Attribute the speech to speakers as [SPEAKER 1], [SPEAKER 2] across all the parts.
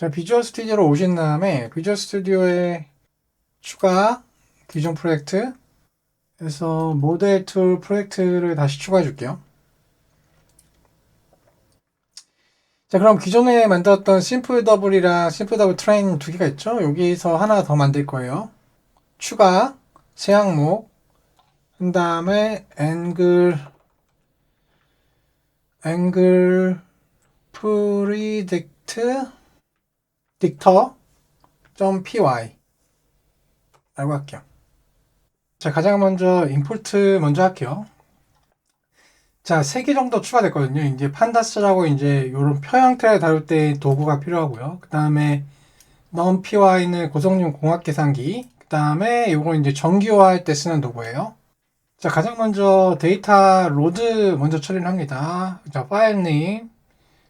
[SPEAKER 1] 자, 비주얼 스튜디오로 오신 다음에 비주얼 스튜디오에 추가 기존 프로젝트에서 모델 툴 프로젝트를 다시 추가해 줄게요. 자, 그럼 기존에 만들었던 심플 더블이랑 심플 더블 트레인 두 개가 있죠? 여기서 하나 더 만들 거예요. 추가, 새 항목, 한 다음에 앵글 프리딕트 딕터.py 라고 할게요. 자, 가장 먼저 임포트 먼저 할게요. 자, 3개 정도 추가됐거든요. 이제 판다스라고 이제 이런 표 형태를 다룰 때 도구가 필요하고요. 그 다음에 numpy는 고성능 공학 계산기. 그 다음에 요거 이제 정규화할 때 쓰는 도구예요. 자, 가장 먼저 데이터 로드 먼저 처리를 합니다. 자, 파일 네임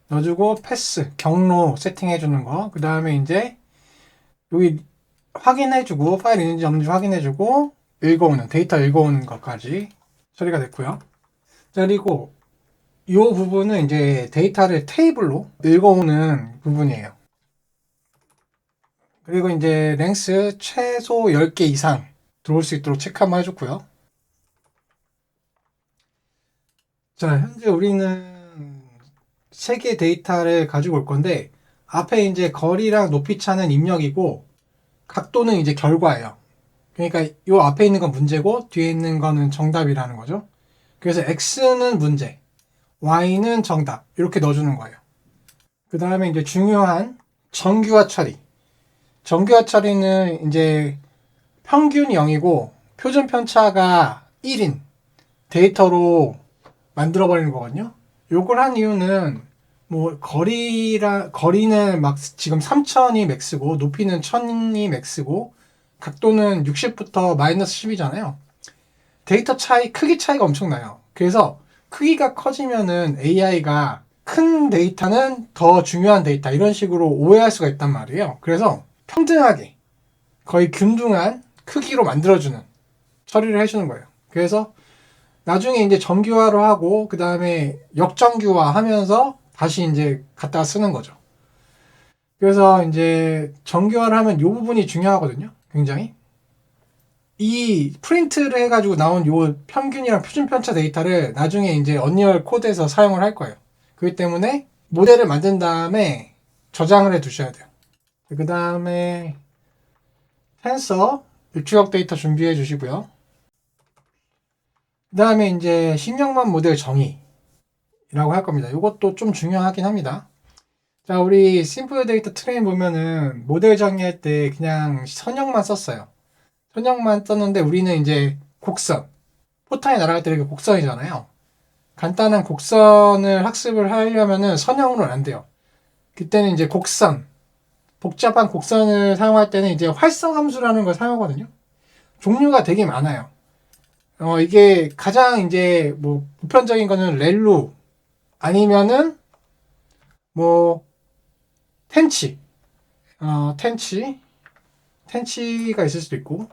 [SPEAKER 1] 넣어주고 패스 경로 세팅해주는 거. 그 다음에 이제 여기 확인해주고 파일 있는지 없는지 확인해주고 읽어오는 데이터 읽어오는 것까지 처리가 됐고요. 자, 그리고 이 부분은 이제 데이터를 테이블로 읽어오는 부분이에요. 그리고 이제 랭스 최소 10개 이상 들어올 수 있도록 체크 한번 해줬고요. 자, 현재 우리는 3개 데이터를 가지고 올 건데 앞에 이제 거리랑 높이 차는 입력이고 각도는 이제 결과예요. 그러니까 이 앞에 있는 건 문제고 뒤에 있는 거는 정답이라는 거죠. 그래서 X는 문제, Y는 정답 이렇게 넣어주는 거예요. 그 다음에 이제 중요한 정규화 처리. 정규화 처리는 이제 평균이 0이고 표준 편차가 1인 데이터로 만들어 버리는 거거든요. 요걸 한 이유는 뭐 거리는 막 지금 3000이 맥스고 높이는 1000이 맥스고 각도는 60부터 마이너스 10이잖아요. 데이터 차이, 크기 차이가 엄청나요. 그래서 크기가 커지면은 AI가 큰 데이터는 더 중요한 데이터 이런 식으로 오해할 수가 있단 말이에요. 그래서 평등하게 거의 균등한 크기로 만들어주는 처리를 해주는 거예요. 그래서 나중에 이제 정규화로 하고 그 다음에 역정규화 하면서 다시 이제 갖다 쓰는 거죠. 그래서 이제 정규화를 하면 이 부분이 중요하거든요. 굉장히. 이 프린트를 해가지고 나온 요 평균이랑 표준 편차 데이터를 나중에 이제 언리얼 코드에서 사용을 할 거예요. 그렇기 때문에 모델을 만든 다음에 저장을 해 두셔야 돼요. 그 다음에 텐서 입출력 데이터 준비해 주시고요. 그 다음에 이제 신경만 모델 정의라고 할 겁니다. 이것도 좀 중요하긴 합니다. 자, 우리 심플 데이터 트레인 보면은 모델 정의할 때 그냥 선형만 썼어요. 선형만 썼는데 우리는 이제 곡선, 포탄이 날아갈 때 이렇게 곡선이잖아요. 간단한 곡선을 학습을 하려면은 선형으로는 안 돼요. 그때는 이제 곡선, 복잡한 곡선을 사용할 때는 이제 활성 함수라는 걸 사용하거든요. 종류가 되게 많아요. 이게 가장 이제 뭐 보편적인 거는 렐루 아니면은 뭐 텐치, 텐치가 있을 수도 있고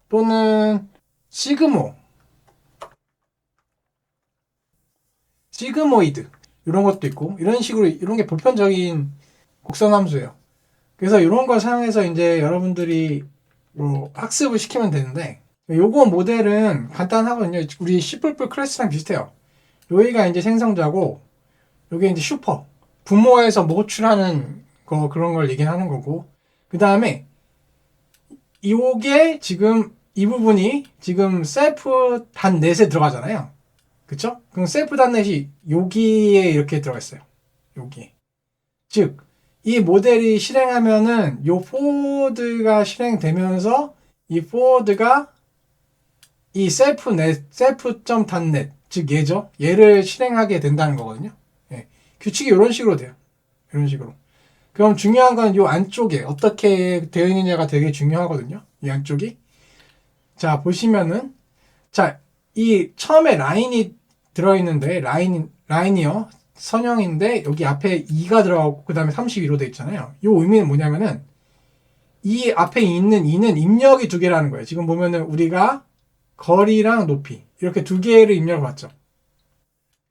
[SPEAKER 1] 또는 시그모이드 이런 것도 있고 이런 식으로 이런 게 보편적인 곡선 함수예요. 그래서 이런 걸 사용해서 이제 여러분들이 뭐 학습을 시키면 되는데 요거 모델은 간단하거든요. 우리 C++ 클래스랑 비슷해요. 여기가 이제 생성자고 요게 이제 슈퍼 분모에서 모출하는 거 그런 걸 얘기하는 거고 그 다음에 요게 지금 이 부분이 지금 셀프 단넷에 들어가잖아요. 그쵸? 그럼 셀프 단넷이 여기에 이렇게 들어가 있어요. 여기. 즉, 이 모델이 실행하면은 요 포워드가 실행되면서 이 포워드가 이 셀프.단넷, 즉 얘죠. 얘를 실행하게 된다는 거거든요. 예. 규칙이 이런 식으로 돼요. 이런 식으로. 그럼 중요한 건 이 안쪽에 어떻게 되어 있느냐가 되게 중요하거든요. 이 안쪽이. 자, 보시면은, 자, 이 처음에 라인이 들어있는데, 라인이요. 선형인데, 여기 앞에 2가 들어가고, 그 다음에 32로 돼 있잖아요. 이 의미는 뭐냐면은, 이 앞에 있는 2는 입력이 두 개라는 거예요. 지금 보면은 우리가 거리랑 높이, 이렇게 두 개를 입력을 봤죠.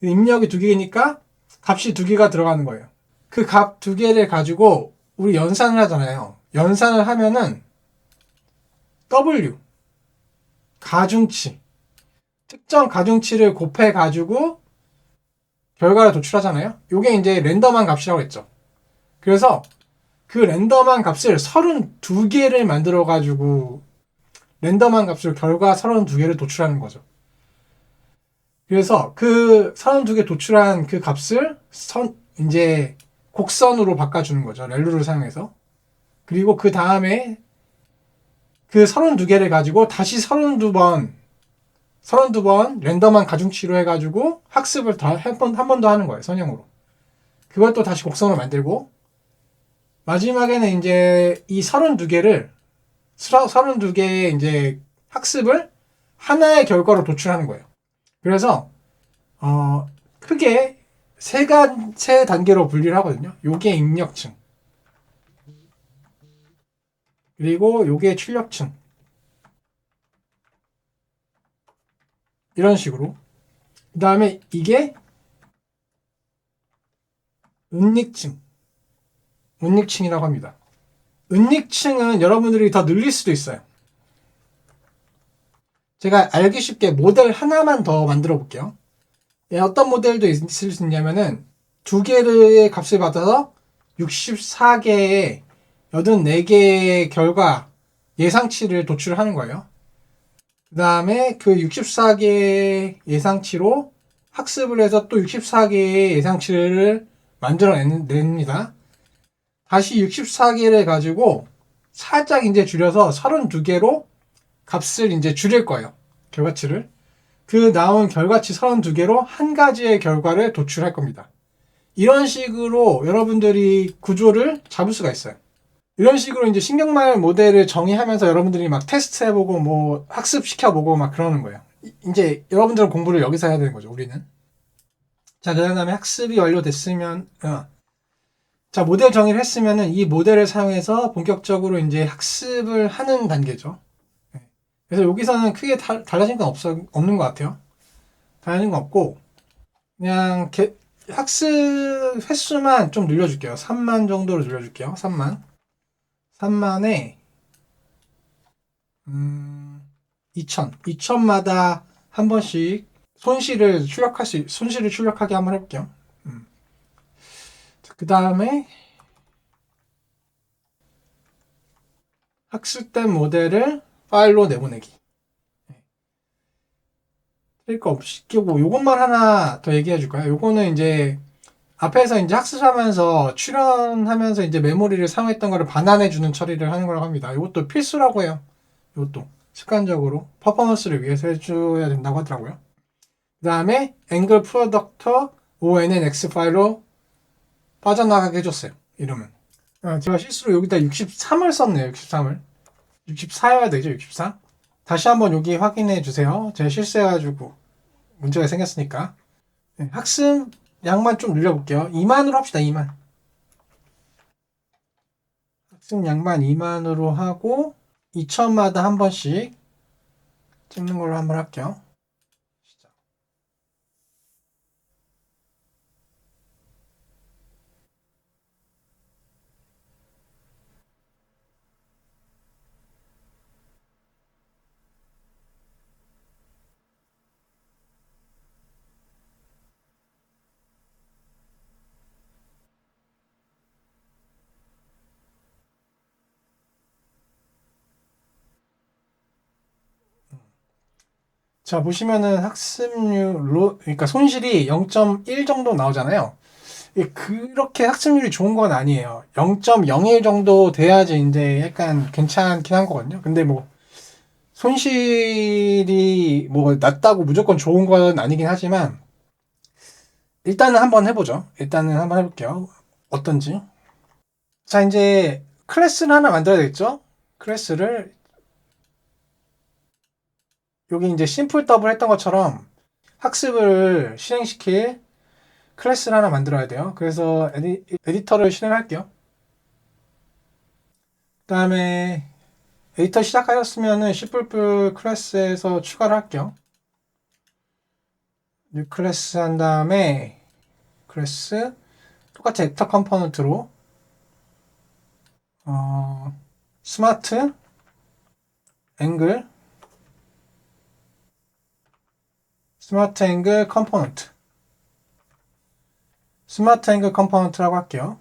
[SPEAKER 1] 입력이 두 개니까 값이 두 개가 들어가는 거예요. 그 값 두 개를 가지고 우리 연산을 하잖아요. 연산을 하면은 W 가중치, 특정 가중치를 곱해가지고 결과를 도출하잖아요. 요게 이제 랜덤한 값이라고 했죠. 그래서 그 랜덤한 값을 32개를 만들어가지고 랜덤한 값을 결과 32개를 도출하는 거죠. 그래서 그 32개 도출한 그 값을 이제 곡선으로 바꿔주는 거죠. 렐루를 사용해서. 그리고 그 다음에 그 32개를 가지고 다시 32번 랜덤한 가중치로 해가지고 학습을 한 번 더 하는 거예요. 선형으로. 그걸 또 다시 곡선으로 만들고 마지막에는 이제 이 32개의 이제 학습을 하나의 결과로 도출하는 거예요. 그래서 크게 세 단계로 분리를 하거든요. 요게 입력층, 그리고 요게 출력층, 이런 식으로. 그 다음에 이게 은닉층이라고 합니다. 은닉층은 여러분들이 더 늘릴 수도 있어요. 제가 알기 쉽게 모델 하나만 더 만들어 볼게요. 어떤 모델도 있을 수 있냐면은 두 개의 값을 받아서 64개의 84개의 결과 예상치를 도출하는 거예요. 그 다음에 그 64개의 예상치로 학습을 해서 또 64개의 예상치를 만들어냅니다. 다시 64개를 가지고 살짝 이제 줄여서 32개로 값을 이제 줄일 거예요. 결과치를. 그 나온 결과치 32개로 한 가지의 결과를 도출할 겁니다. 이런 식으로 여러분들이 구조를 잡을 수가 있어요. 이런 식으로 이제 신경말 모델을 정의하면서 여러분들이 막 테스트 해보고 뭐 학습시켜보고 막 그러는 거예요. 이제 여러분들은 공부를 여기서 해야 되는 거죠, 우리는. 자, 그 다음에 학습이 완료됐으면, 자, 모델 정의를 했으면은 이 모델을 사용해서 본격적으로 이제 학습을 하는 단계죠. 그래서 여기서는 크게 달라진 건 없는 것 같아요. 달라진 건 없고, 그냥 학습 횟수만 좀 늘려줄게요. 3만 정도로 늘려줄게요. 3만에 2,000마다 한 번씩 손실을 출력하게 한번 해볼게요. 그 다음에 학습된 모델을 파일로 내보내기. 그러니까 시키고 요것만 하나 더 얘기해 줄까요? 요거는 이제 앞에서 이제 학습하면서 출연하면서 이제 메모리를 사용했던 거를 반환해 주는 처리를 하는 거라고 합니다. 이것도 필수라고 해요. 이것도 습관적으로 퍼포먼스를 위해서 해줘야 된다고 하더라고요. 그 다음에 앵글 프로덕터 ONNX 파일로 빠져나가게 해줬어요. 이러면. 제가 실수로 여기다 63을 썼네요. 63을. 64여야 되죠. 64. 다시 한번 여기 확인해 주세요. 제가 실수해가지고 문제가 생겼으니까. 네, 학습 양만 좀 늘려볼게요. 2만으로 합시다. 2만. 학습 양만 2만으로 하고 2천마다 한 번씩 찍는 걸로 한번 할게요. 자, 보시면은 그러니까 손실이 0.1 정도 나오잖아요. 그렇게 학습률이 좋은 건 아니에요. 0.01 정도 돼야지 이제 약간 괜찮긴 한 거거든요. 근데 뭐, 손실이 뭐 낮다고 무조건 좋은 건 아니긴 하지만, 일단은 한번 해보죠. 일단은 한번 해볼게요. 어떤지. 자, 이제 클래스를 하나 만들어야 되겠죠? 클래스를 여기 이제 심플 더블 했던 것처럼 학습을 실행시킬 클래스를 하나 만들어야 돼요. 그래서 에디터를 실행할게요. 그 다음에 에디터 시작하셨으면은 C++ 클래스에서 추가를 할게요. 뉴 클래스 한 다음에 클래스 똑같이 에디터 컴포넌트로 스마트 앵글 컴포넌트 스마트 앵글 컴포넌트라고 할게요.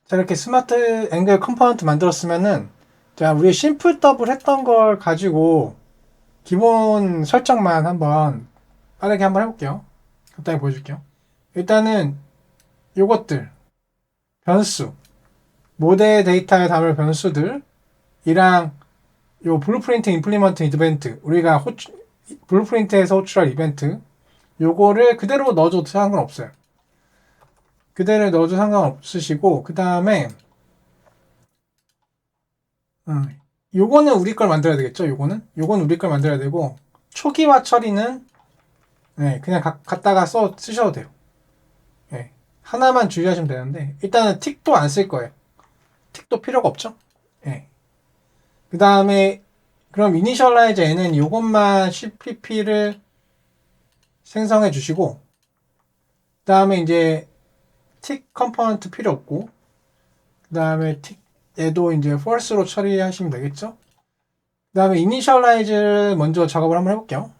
[SPEAKER 1] 자, 이렇게 스마트 앵글 컴포넌트 만들었으면은, 자, 우리 심플 더블 했던 걸 가지고 기본 설정만 한번 빠르게 한번 해볼게요. 간단히 보여줄게요. 일단은 요것들 변수 모델 데이터에 담을 변수들이랑 요 블루프린트 임플리먼트 이벤트 우리가 블루프린트에서 호출할 이벤트 요거를 그대로 넣어줘도 상관없어요. 그대로 넣어도 상관없으시고, 그 다음에 요거는 우리 걸 만들어야 되겠죠. 요거는 우리 걸 만들어야 되고, 초기화 처리는 네, 그냥 갖다가 쓰셔도 돼요. 네, 하나만 주의하시면 되는데, 일단은 틱도 안 쓸 거예요. 틱도 필요가 없죠. 네. 그 다음에 그럼 이니셜라이즈 n은 요것만 cpp를 생성해 주시고, 그 다음에 이제 틱 컴포넌트 필요 없고, 그 다음에 틱 얘도 이제 false로 처리하시면 되겠죠. 그 다음에 이니셜라이즈 먼저 작업을 한번 해볼게요.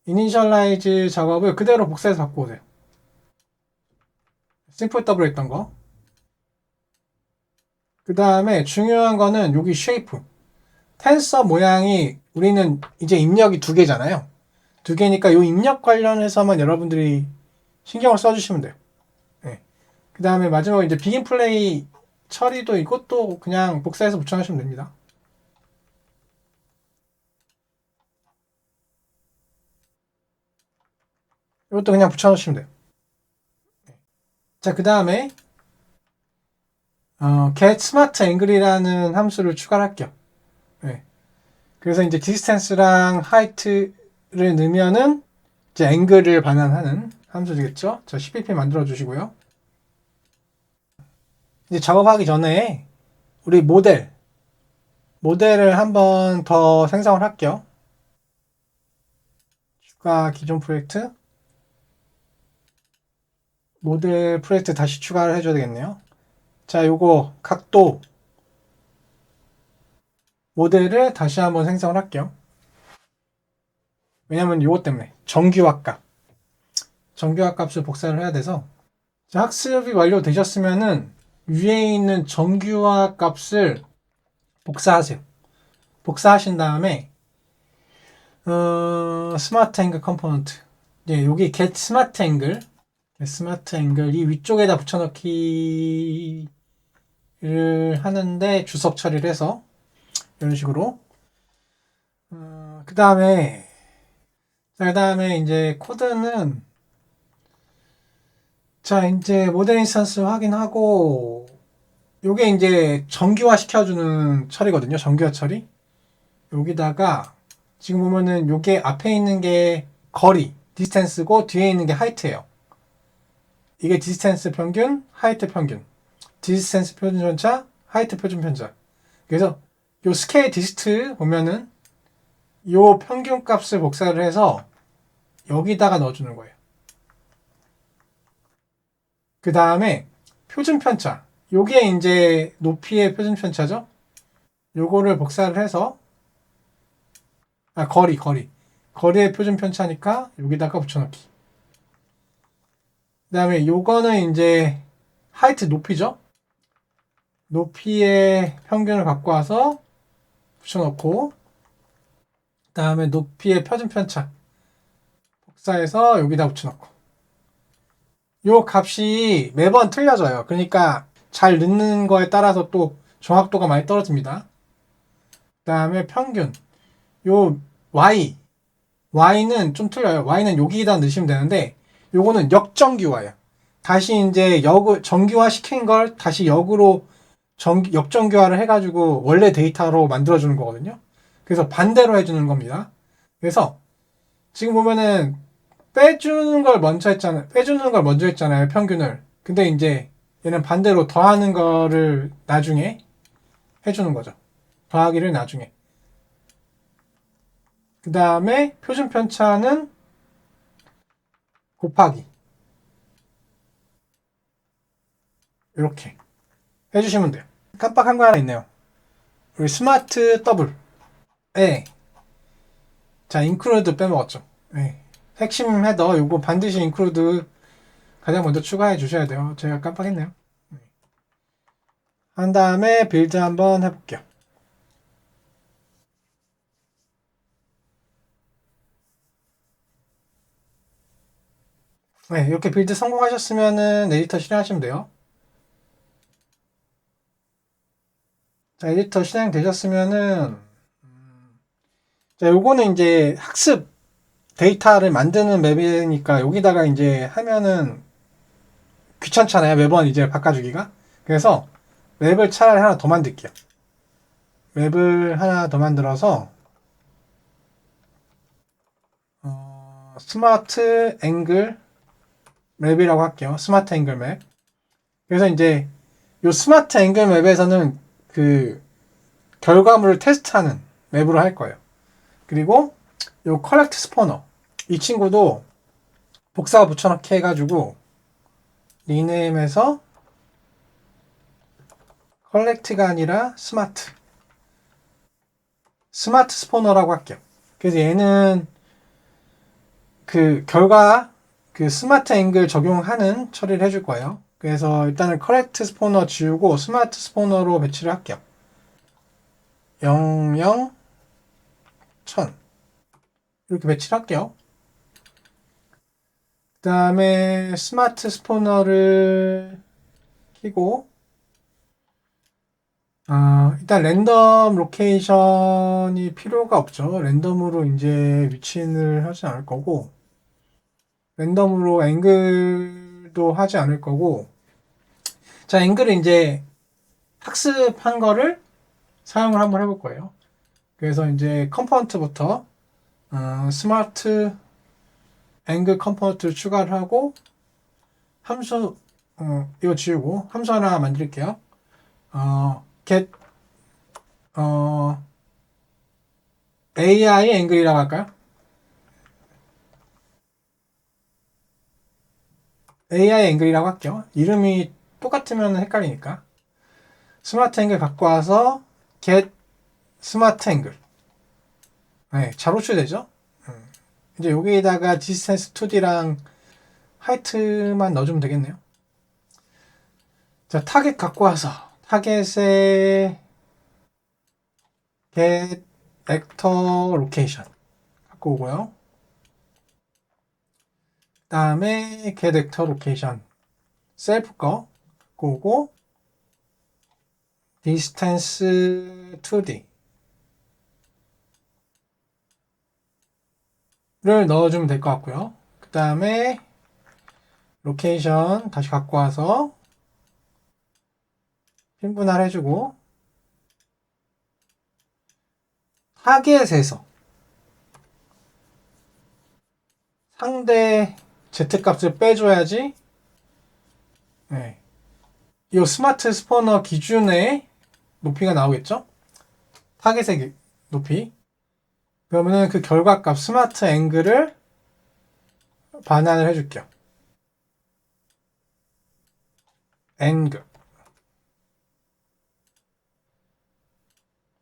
[SPEAKER 1] 이니셜라이즈 작업을 그대로 복사해서 갖고 오세요. 심플 더블 했던 거. 그 다음에 중요한 거는 여기 쉐이프. 텐서 모양이 우리는 이제 입력이 2개잖아요. 2개니까 이 입력 관련해서만 여러분들이 신경을 써주시면 돼요. 네. 그 다음에 마지막으로 이제 비긴 플레이 처리도 이것도 그냥 복사해서 붙여넣으시면 됩니다. 이것도 그냥 붙여넣으시면 돼요. 자, 그 다음에 get smart angle이라는 함수를 추가할게요. 네. 그래서 이제 distance랑 height를 넣으면은 이제 앵글을 반환하는 함수겠죠. 자, cpp 만들어 주시고요. 이제 작업하기 전에 우리 모델을 한번 더 생성을 할게요. 추가 기존 프로젝트 모델 프로젝트 다시 추가를 해줘야 되겠네요. 자, 요거 각도 모델을 다시 한번 생성을 할게요. 왜냐면 요거 때문에 정규화 값을 복사를 해야 돼서. 자, 학습이 완료되셨으면은 위에 있는 정규화 값을 복사하세요. 복사하신 다음에 스마트 앵글 컴포넌트 여기 get 스마트 앵글 이 위쪽에다 붙여넣기를 하는데 주석 처리를 해서 이런 식으로 그 다음에 이제 코드는 자 이제 모델 인스턴스 확인하고 요게 이제 정규화 시켜주는 처리거든요. 정규화 처리 여기다가 지금 보면은 요게 앞에 있는 게 거리 디스텐스고 뒤에 있는 게 하이트예요. 이게 디스텐스 평균, 하이트 평균. 디스텐스 표준 편차, 하이트 표준 편차. 그래서 요 스케일 디스트 보면은 요 평균 값을 복사를 해서 여기다가 넣어주는 거예요. 그 다음에 표준 편차. 요게 이제 높이의 표준 편차죠. 요거를 복사를 해서 거리의 표준 편차니까 여기다가 붙여넣기. 그 다음에 요거는 이제 하이트 높이죠. 높이의 평균을 갖고 와서 붙여넣고 그 다음에 높이의 표준 편차 복사해서 여기다 붙여넣고 요 값이 매번 틀려져요. 그러니까 잘 넣는 거에 따라서 또 정확도가 많이 떨어집니다. 그 다음에 평균 요 Y는 좀 틀려요. Y는 여기다 넣으시면 되는데 요거는 역정규화예요. 다시 이제 정규화 시킨 걸 다시 역으로 역정규화를 해가지고 원래 데이터로 만들어주는 거거든요. 그래서 반대로 해주는 겁니다. 그래서 지금 보면은 빼주는 걸 먼저 했잖아요. 평균을. 근데 이제 얘는 반대로 더하는 거를 나중에 해주는 거죠. 더하기를 나중에. 그 다음에 표준 편차는 곱하기. 이렇게. 해주시면 돼요. 깜빡한 거 하나 있네요. 우리 스마트 더블. 예. 자, 인크루드 빼먹었죠. 예. 핵심 헤더, 요거 반드시 인크루드 가장 먼저 추가해 주셔야 돼요. 제가 깜빡했네요. 한 다음에 빌드 한번 해볼게요. 네, 이렇게 빌드 성공하셨으면은 에디터 실행하시면 돼요. 자, 에디터 실행되셨으면은, 자, 요거는 이제 학습 데이터를 만드는 맵이니까 여기다가 이제 하면은 귀찮잖아요. 매번 이제 바꿔주기가. 그래서 맵을 차라리 하나 더 만들게요. 맵을 하나 더 만들어서, 스마트 앵글 맵이라고 할게요. 스마트 앵글 맵. 그래서 이제 요 스마트 앵글 맵에서는 그 결과물을 테스트하는 맵으로 할 거예요. 그리고 요 컬렉트 스포너 이 친구도 복사가 붙여넣기 해가지고 리네임에서 컬렉트가 아니라 스마트 스포너라고 할게요. 그래서 얘는 그 결과 그 스마트 앵글 적용하는 처리를 해줄 거예요. 그래서 일단은 컬렉트 스포너 지우고 스마트 스포너로 배치를 할게요. 00 1000 이렇게 배치를 할게요. 그 다음에 스마트 스포너를 키고 일단 랜덤 로케이션이 필요가 없죠. 랜덤으로 이제 위치를 하지 않을 거고 랜덤으로 앵글도 하지 않을 거고 자 앵글을 이제 학습한 거를 사용을 한번 해볼 거예요. 그래서 이제 컴포넌트부터 스마트 앵글 컴포넌트를 추가를 하고 함수 이거 지우고 함수 하나 만들게요. get AI 앵글이라고 할까요? AI 앵글이라고 할게요. 이름이 똑같으면 헷갈리니까. 스마트 앵글 갖고 와서 get 스마트 앵글. 네, 잘 호출되죠? 이제 여기에다가 디스텐스 2D랑 하이트만 넣어주면 되겠네요. 자, 타겟 갖고 와서 타겟에 get actor location 갖고 오고요. 그 다음에 get actor location 셀프 거 갖고 오고 distance 2D 를 넣어주면 될 것 같고요. 그 다음에 로케이션 다시 갖고 와서 핀분할 해주고 타겟에서 상대 Z값을 빼줘야지 네. 이 스마트 스포너 기준의 높이가 나오겠죠? 타겟의 높이 그러면은 그 결과값 스마트 앵글을 반환을 해줄게요. 앵글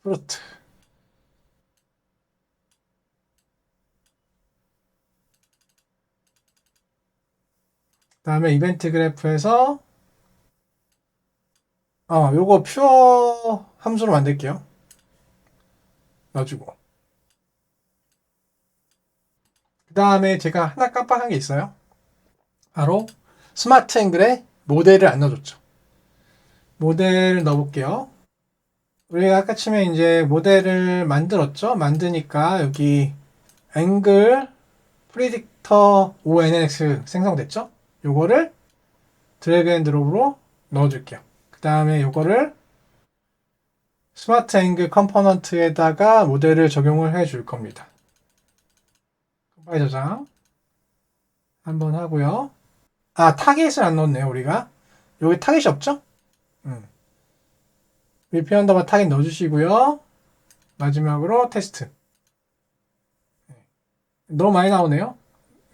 [SPEAKER 1] 프루트 그 다음에 이벤트 그래프에서 요거 퓨어 함수로 만들게요. 넣어주고 그 다음에 제가 하나 깜빡한 게 있어요. 바로 스마트 앵글에 모델을 안 넣어줬죠. 모델을 넣어볼게요. 우리가 아까 치면 이제 모델을 만들었죠. 만드니까 여기 앵글 프리딕터 ONNX 생성됐죠. 요거를 드래그 앤 드롭으로 넣어줄게요. 그 다음에 요거를 스마트 앵글 컴포넌트에다가 모델을 적용을 해줄 겁니다. 컴파일 저장 한번 하고요. 타겟을 안 넣었네요, 우리가. 여기 타겟이 없죠? 위피 언더바 타겟 넣어주시고요. 마지막으로 테스트. 너무 많이 나오네요.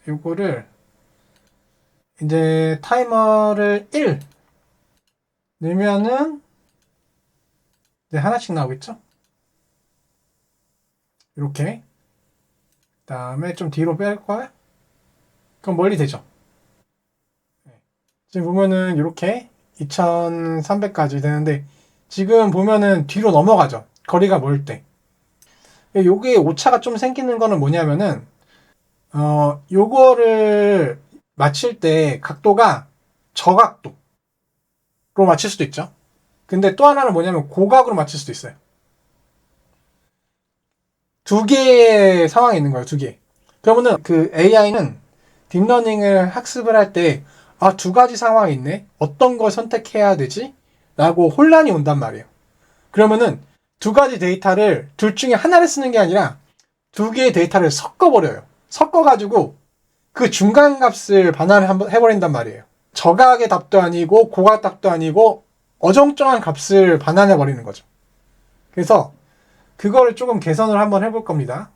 [SPEAKER 1] 요거를 이제 타이머를 1 넣으면은 이제 하나씩 나오겠죠? 이렇게. 그 다음에 좀 뒤로 뺄 거야? 그럼 멀리 되죠? 지금 보면은 이렇게 2300까지 되는데 지금 보면은 뒤로 넘어가죠. 거리가 멀 때. 요게 오차가 좀 생기는 거는 뭐냐면은 요거를 맞출 때 각도가 저각도로 맞출 수도 있죠. 근데 또 하나는 뭐냐면 고각으로 맞출 수도 있어요. 두 개의 상황이 있는 거예요. 두 개. 그러면은 그 AI는 딥러닝을 학습을 할 때 아, 두 가지 상황이 있네. 어떤 걸 선택해야 되지? 라고 혼란이 온단 말이에요. 그러면은 두 가지 데이터를 둘 중에 하나를 쓰는 게 아니라 두 개의 데이터를 섞어버려요. 섞어가지고 그 중간 값을 반환을 한번 해버린단 말이에요. 저각의 답도 아니고 고각 답도 아니고 어정쩡한 값을 반환해버리는 거죠. 그래서 그거를 조금 개선을 한번 해볼 겁니다.